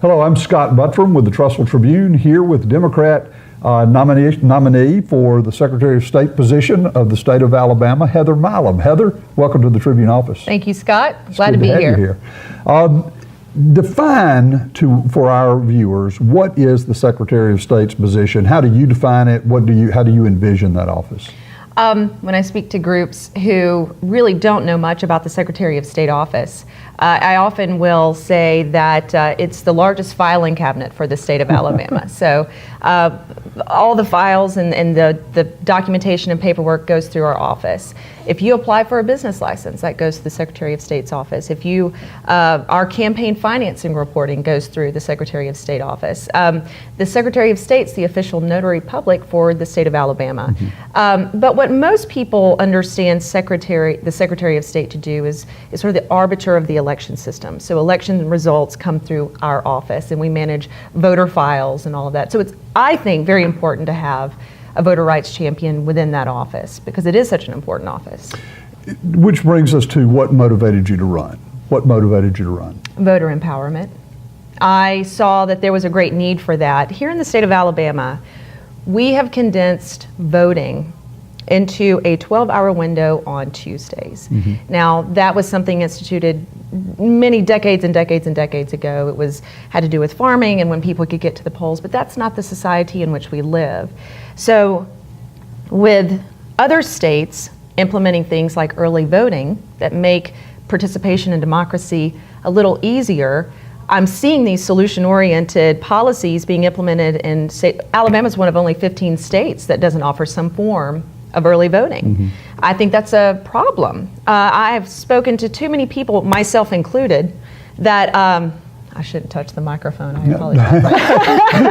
Hello, I'm Scott Buttram with the Tribune, here with Democrat nominee for the Secretary of State position of the state of Alabama, Heather Milam. Heather, welcome to the Tribune office. Thank you, Scott. Glad to be here. Define for our viewers, what is the Secretary of State's position? How do you define it? How do you envision that office? When I speak to groups who really don't know much about the Secretary of State office, I often will say that it's the largest filing cabinet for the state of Alabama. So all the files and the documentation and paperwork goes through our office. If you apply for a business license, that goes to the Secretary of State's office. If you, our campaign financing reporting goes through the Secretary of State office. The Secretary of State's the official notary public for the state of Alabama. Mm-hmm. But what most people understand the Secretary of State to do is sort of the arbiter of the election system. So election results come through our office, and we manage voter files and all of that. So it's, I think, very important to have a voter rights champion within that office, because it is such an important office. Which brings us to what motivated you to run? What motivated you to run? Voter empowerment. I saw that there was a great need for that. Here in the state of Alabama, we have condensed voting into a 12-hour window on Tuesdays. Mm-hmm. Now, that was something instituted many decades and decades and decades ago. It had to do with farming and when people could get to the polls, but that's not the society in which we live. So with other states implementing things like early voting that make participation in democracy a little easier, I'm seeing these solution-oriented policies being implemented in Alabama's one of only 15 states that doesn't offer some form of early voting. Mm-hmm. I think that's a problem. I've spoken to too many people, myself included, that I shouldn't touch the microphone. I apologize.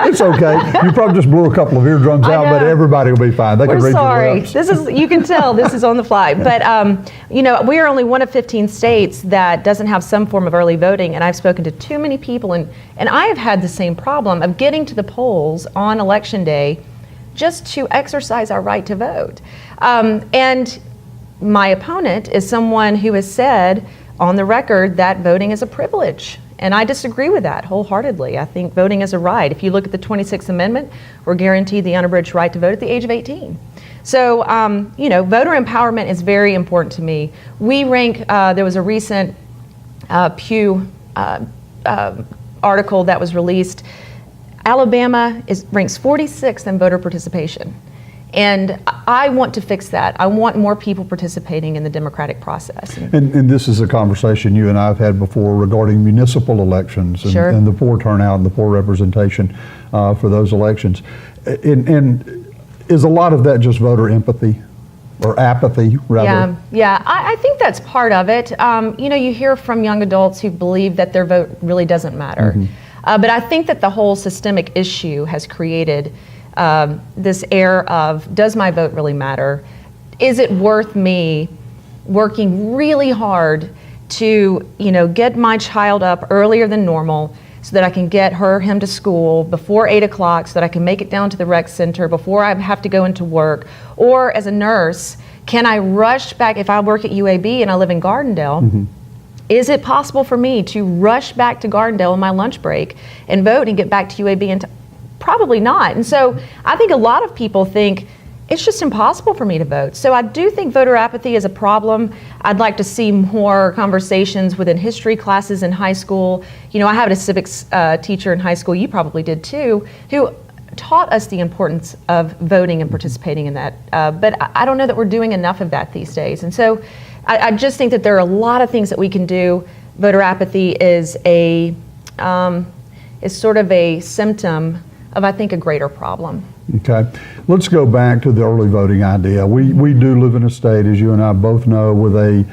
It's okay. You probably just blew a couple of eardrums out, but everybody will be fine. They can read your lips. This is, you can tell this is on the fly. But you know, we are only one of 15 states that doesn't have some form of early voting, and I've spoken to too many people, and I have had the same problem of getting to the polls on election day just to exercise our right to vote. And my opponent is someone who has said on the record that voting is a privilege. And I disagree with that wholeheartedly. I think voting is a right. If you look at the 26th Amendment, we're guaranteed the unabridged right to vote at the age of 18. So, you know, voter empowerment is very important to me. We rank, there was a recent Pew article that was released. Alabama ranks 46th in voter participation. And I want to fix that. I want more people participating in the democratic process. And this is a conversation you and I have had before regarding municipal elections and, sure, and the poor turnout and the poor representation for those elections. And is a lot of that just voter empathy or apathy, rather? Yeah, I think that's part of it. You know, you hear from young adults who believe that their vote really doesn't matter. Mm-hmm. But I think that the whole systemic issue has created this air of, does my vote really matter? Is it worth me working really hard to, you know, get my child up earlier than normal so that I can get him to school before 8 o'clock, so that I can make it down to the rec center before I have to go into work? Or as a nurse, can I rush back, if I work at UAB and I live in Gardendale, mm-hmm, is it possible for me to rush back to Gardendale on my lunch break and vote and get back to UAB in time? Probably not. And so I think a lot of people think it's just impossible for me to vote. So I do think voter apathy is a problem. I'd like to see more conversations within history classes in high school. You know, I had a civics teacher in high school, you probably did too, who taught us the importance of voting and participating in that. But I don't know that we're doing enough of that these days. And so I just think that there are a lot of things that we can do. Voter apathy is sort of a symptom of, I think, a greater problem. Okay, let's go back to the early voting idea. We do live in a state, as you and I both know, with a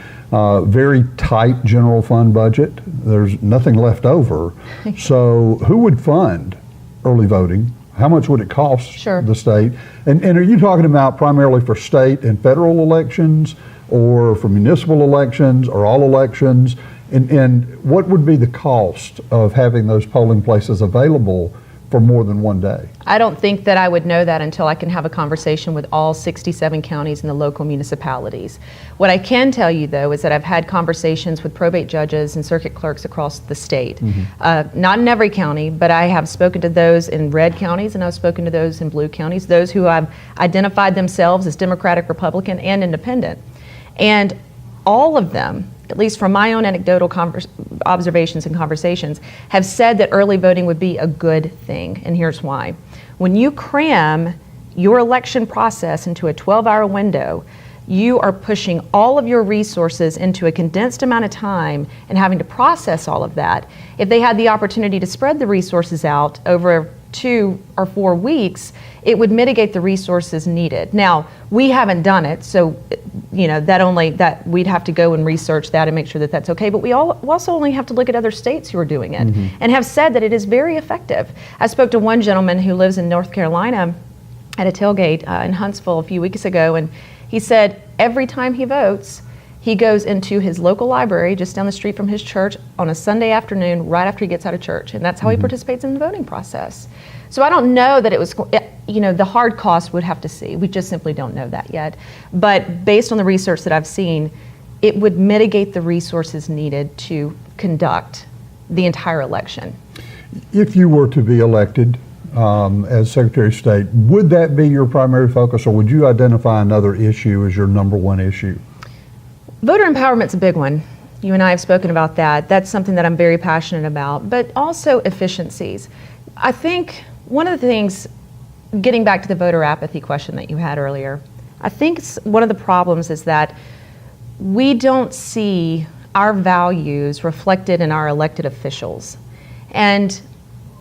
very tight general fund budget. There's nothing left over. So who would fund early voting? How much would it cost the state? And are you talking about primarily for state and federal elections, or for municipal elections, or all elections? And what would be the cost of having those polling places available for more than one day. I don't think that I would know that until I can have a conversation with all 67 counties and the local municipalities. What I can tell you, though, is that I've had conversations with probate judges and circuit clerks across the state. Not in every county, but I have spoken to those in red counties and I've spoken to those in blue counties, those who have identified themselves as Democratic, Republican, and Independent. And all of them, at least from my own anecdotal observations and conversations, have said that early voting would be a good thing, and here's why. When you cram your election process into a 12-hour window, you are pushing all of your resources into a condensed amount of time and having to process all of that. If they had the opportunity to spread the resources out over 2 or 4 weeks, it would mitigate the resources needed. Now, we haven't done it, so that we'd have to go and research that and make sure that that's okay, but we also only have to look at other states who are doing it and have said that it is very effective. I spoke to one gentleman who lives in North Carolina at a tailgate in Huntsville a few weeks ago, and he said every time he votes, he goes into his local library just down the street from his church on a Sunday afternoon right after he gets out of church, and that's how he participates in the voting process. So I don't know that it was, the hard cost would have to see. We just simply don't know that yet. But based on the research that I've seen, it would mitigate the resources needed to conduct the entire election. If you were to be elected as Secretary of State, would that be your primary focus, or would you identify another issue as your number one issue? Voter empowerment's a big one. You and I have spoken about that. That's something that I'm very passionate about, but also efficiencies. I think one of the things, getting back to the voter apathy question that you had earlier, I think one of the problems is that we don't see our values reflected in our elected officials. And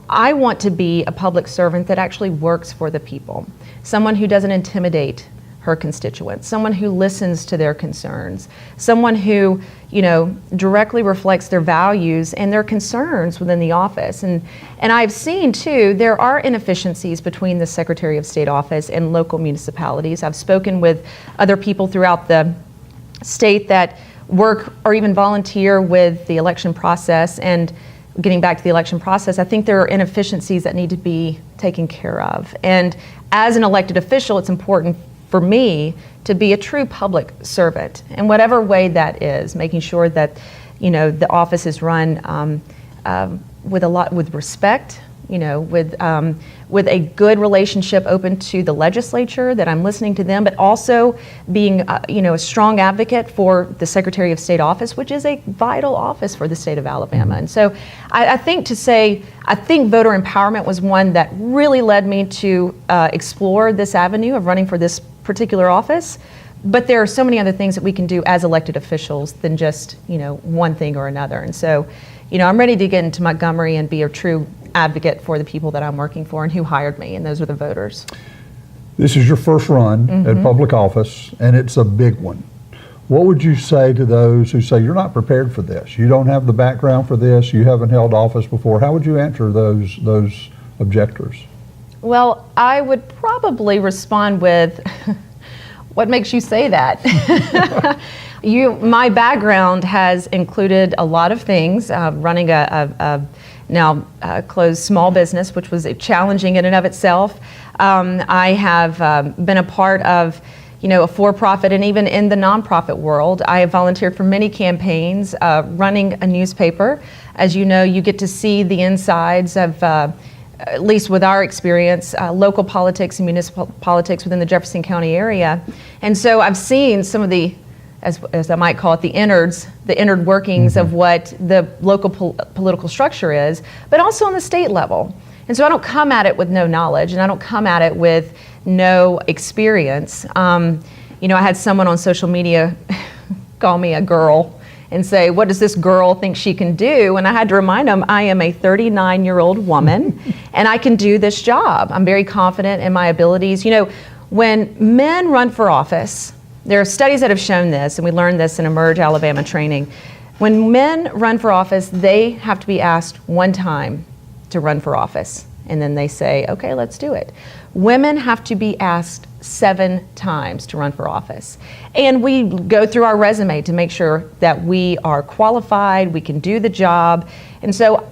I want to be a public servant that actually works for the people, someone who doesn't intimidate her constituents, someone who listens to their concerns, someone who, directly reflects their values and their concerns within the office. And I've seen too, there are inefficiencies between the Secretary of State office and local municipalities. I've spoken with other people throughout the state that work or even volunteer with the election process. And getting back to the election process, I think there are inefficiencies that need to be taken care of. And as an elected official, it's important for me to be a true public servant in whatever way that is, making sure that the office is run with respect, with a good relationship open to the legislature, that I'm listening to them, but also being a strong advocate for the Secretary of State office, which is a vital office for the state of Alabama. And so I think voter empowerment was one that really led me to explore this avenue of running for this particular office. But there are so many other things that we can do as elected officials than just one thing or another. And so I'm ready to get into Montgomery and be a true advocate for the people that I'm working for and who hired me, and those are the voters. This is your first run at public office, and it's a big one. What would you say to those who say you're not prepared for this? You don't have the background for this. You haven't held office before. How would you answer those objectors? Well, I would probably respond with, what makes you say that? My background has included a lot of things, running a now closed small business, which was challenging in and of itself. I have been a part of a for-profit, and even in the nonprofit world, I have volunteered for many campaigns, running a newspaper. As you know, you get to see the insides of, at least with our experience, local politics and municipal politics within the Jefferson County area. And so I've seen some of the, as I might call it, the innard workings of what the local political structure is, but also on the state level. And so I don't come at it with no knowledge, and I don't come at it with no experience. I had someone on social media call me a girl and say, what does this girl think she can do? And I had to remind them, I am a 39-year-old woman, and I can do this job. I'm very confident in my abilities. When men run for office, there are studies that have shown this, and we learned this in Emerge Alabama training. When men run for office, they have to be asked one time to run for office, and then they say, okay, let's do it. Women have to be asked 7 times to run for office. And we go through our resume to make sure that we are qualified, we can do the job. And so,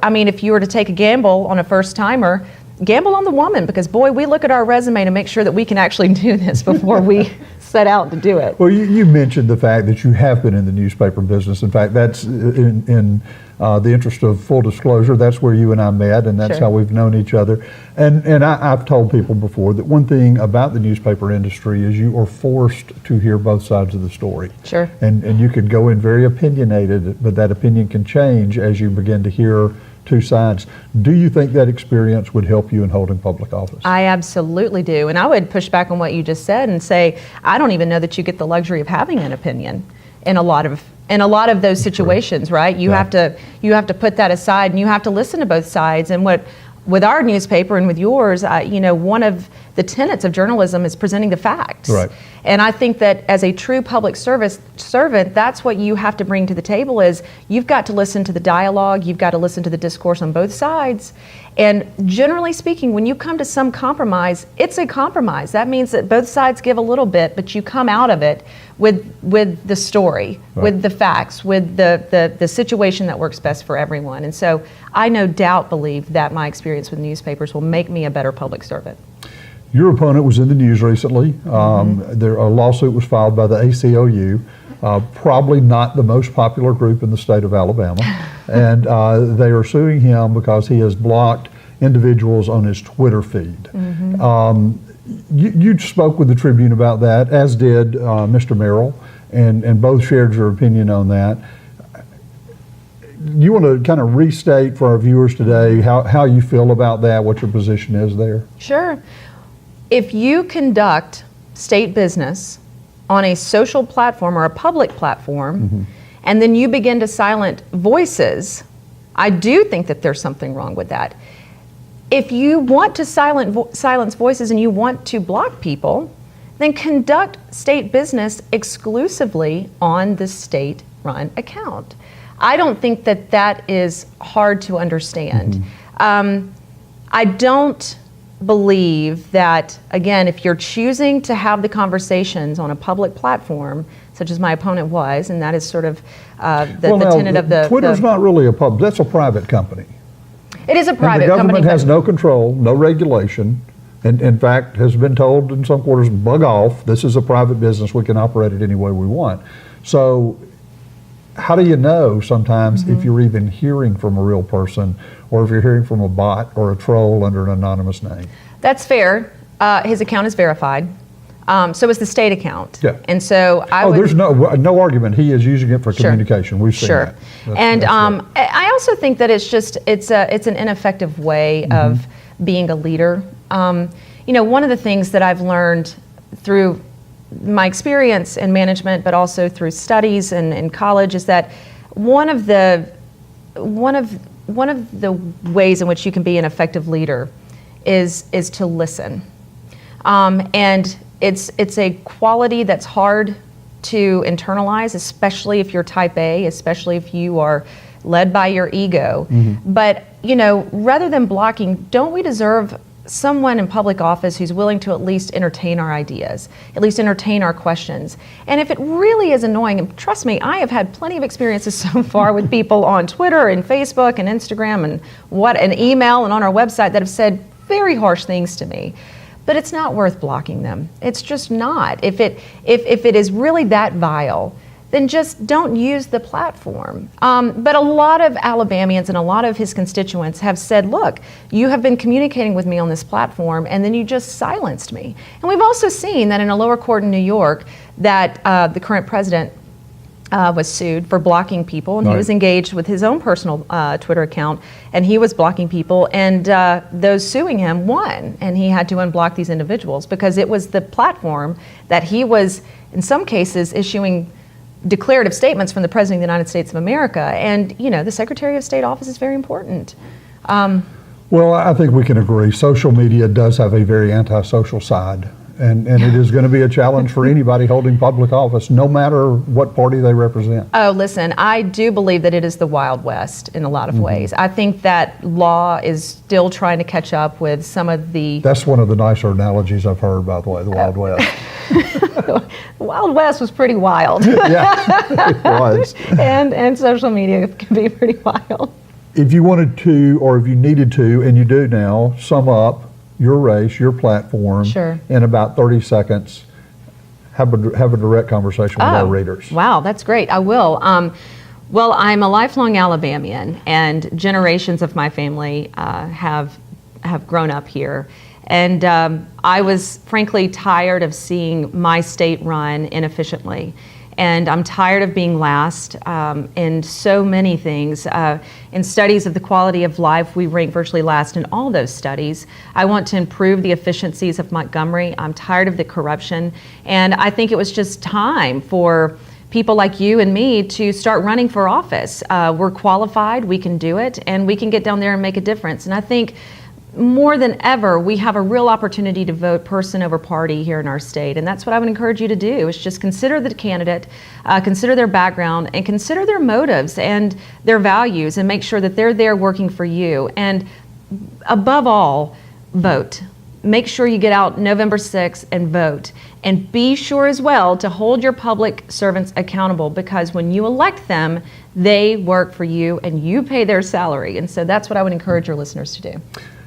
I mean, if you were to take a gamble on a first timer, gamble on the woman, because boy, we look at our resume to make sure that we can actually do this before we set out to do it. Well, you mentioned the fact that you have been in the newspaper business. In fact, that's in the interest of full disclosure, that's where you and I met, and that's Sure. how we've known each other. And I've told people before that one thing about the newspaper industry is you are forced to hear both sides of the story. Sure. And you could go in very opinionated, but that opinion can change as you begin to hear two sides. Do you think that experience would help you in holding public office? I absolutely do. And I would push back on what you just said and say, I don't even know that you get the luxury of having an opinion in a lot of those situations, right? You have to put that aside, and you have to listen to both sides. And with our newspaper and with yours, one of the tenets of journalism is presenting the facts. Right. And I think that as a true public servant, that's what you have to bring to the table is you've got to listen to the dialogue, you've got to listen to the discourse on both sides. And generally speaking, when you come to some compromise, it's a compromise. That means that both sides give a little bit, but you come out of it with the story, Right. with the facts, with the situation that works best for everyone. And so I no doubt believe that my experience with newspapers will make me a better public servant. Your opponent was in the news recently. A lawsuit was filed by the ACLU, probably not the most popular group in the state of Alabama, and they are suing him because he has blocked individuals on his Twitter feed. You spoke with the Tribune about that, as did Mr. Merrill, and both shared your opinion on that. You want to kind of restate for our viewers today how you feel about that, what your position is there? Sure. If you conduct state business on a social platform or a public platform, and then you begin to silence voices, I do think that there's something wrong with that. If you want to silence voices and you want to block people, then conduct state business exclusively on the state-run account. I don't think that that is hard to understand. I don't believe that, again, if you're choosing to have the conversations on a public platform, such as my opponent was, and that is sort of the tenet of the... Twitter's not really a pub, that's a private company. It is a private company. And the government has no control, no regulation, and in fact has been told in some quarters, bug off, this is a private business, we can operate it any way we want. So how do you know sometimes if you're even hearing from a real person or if you're hearing from a bot or a troll under an anonymous name? That's fair. His account is verified. So is the state account. Yeah. And so there's no argument. He is using it for communication. We've seen that. And I also think that it's an ineffective way of being a leader. One of the things that I've learned through my experience in management, but also through studies and in college, is that one of the ways in which you can be an effective leader is to listen. And it's a quality that's hard to internalize, especially if you're type A, especially if you are led by your ego. But, rather than blocking, don't we deserve someone in public office who's willing to at least entertain our ideas, at least entertain our questions? And if it really is annoying, and trust me, I have had plenty of experiences so far with people on Twitter and Facebook and Instagram and email and on our website that have said very harsh things to me. But it's not worth blocking them. It's just not. If it is really that vile, then just don't use the platform. But a lot of Alabamians and a lot of his constituents have said, look, you have been communicating with me on this platform and then you just silenced me. And we've also seen that in a lower court in New York that the current president was sued for blocking people, and he was engaged with his own personal Twitter account, and he was blocking people, and those suing him won, and he had to unblock these individuals because it was the platform that he was, in some cases, issuing declarative statements from the President of the United States of America. And, the Secretary of State office is very important. Well, I think we can agree. Social media does have a very antisocial side. And it is going to be a challenge for anybody holding public office, no matter what party they represent. Oh, listen, I do believe that it is the Wild West in a lot of ways. I think that law is still trying to catch up with some of the... That's one of the nicer analogies I've heard, by the way, the Wild West. The Wild West was pretty wild. Yeah, it was. And social media can be pretty wild. If you wanted to, or if you needed to, and you do now, sum up your race, your platform, Sure. in about 30 seconds, have a direct conversation with our readers. Wow, that's great. I will. Well, I'm a lifelong Alabamian, and generations of my family have grown up here. And I was frankly tired of seeing my state run inefficiently. And I'm tired of being last in so many things. In studies of the quality of life, we rank virtually last in all those studies. I want to improve the efficiencies of Montgomery. I'm tired of the corruption. And I think it was just time for people like you and me to start running for office. We're qualified, we can do it, and we can get down there and make a difference. And I think more than ever, we have a real opportunity to vote person over party here in our state. And that's what I would encourage you to do, is just consider the candidate, consider their background, and consider their motives and their values, and make sure that they're there working for you. And above all, vote. Make sure you get out November 6th and vote. And be sure as well to hold your public servants accountable, because when you elect them, they work for you and you pay their salary. And so that's what I would encourage your listeners to do.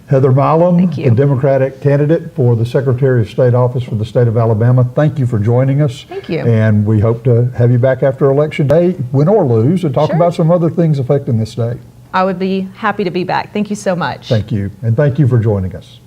Heather Milam, Thank you. the Democratic candidate for the Secretary of State office for the state of Alabama, thank you for joining us. Thank you. And we hope to have you back after Election Day, win or lose, and talk Sure. about some other things affecting the state. I would be happy to be back. Thank you so much. Thank you. And thank you for joining us.